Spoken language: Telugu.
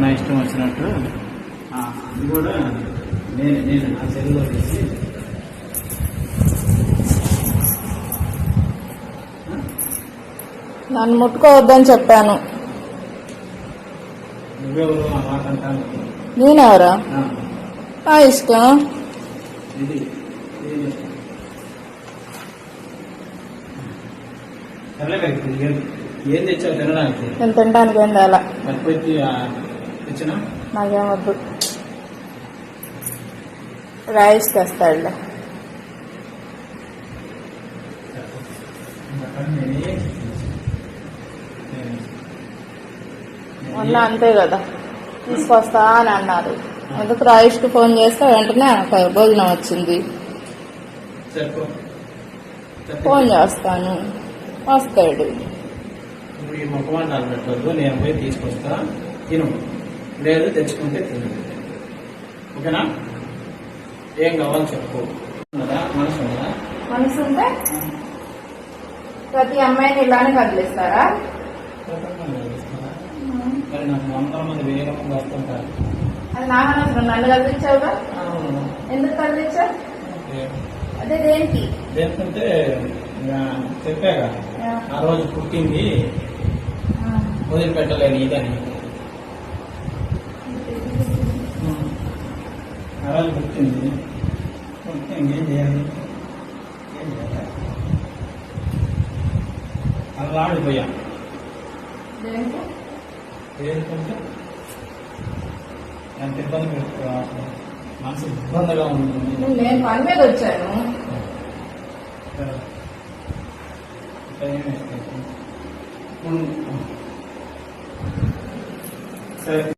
నా ఇష్టం వచ్చినట్టు ఇది కూడా నేను నా చెరువులో తీసి నన్ను ముట్టుకోవద్దని చెప్పాను. నువ్వెవరు ఆ మాట అంటాను. నేనెవరా? నా ఇష్టం. ఇది ఏం తెచ్చావు తినడానికి? నేను తినడానికి ఏం తేలా. పట్టుకొచ్చి తెచ్చినా నాకేం వద్దు. రైస్ తెస్తాడులే. మొన్న అంతే కదా, తీసుకొస్తా అని అన్నారు. ఎందుకు రాయిష్కి ఫోన్ చేస్తే వెంటనే భోజనం వచ్చింది. ఫోన్ చేస్తాను, వస్తాడు. ఈ ముఖమాటాలు పెట్టద్దు, నేను పోయి తీసుకొస్తా, తిను. లేదు తెచ్చుకుంటే తిను, ఓకేనా? ఏం కావాలి చెప్పు. మనసు ఉందా? మనసు ఉంటే ప్రతి అమ్మాయిని ఇలానే కదిలిస్తారా? మరి నాకు 100 మంది వేరే మంది వస్తుంటారు. అది నా మనసు. నన్ను కదిలించావుగా, ఎందుకు కదిలించావు? అదే దేనికి? దేనికంటే చెప్పాగా ఆ రోజు పుట్టింది వదిలిపెట్టలేని ఇదని. ఆ రోజు పుట్టింది ఏం చేయాలి? అలా ఆడిపోయా. ఏంటంటే ఎంత ఇబ్బంది పెట్టుకో, మనసు ఇబ్బందిగా ఉంటుంది. నేను పని మీద వచ్చాను. సరే.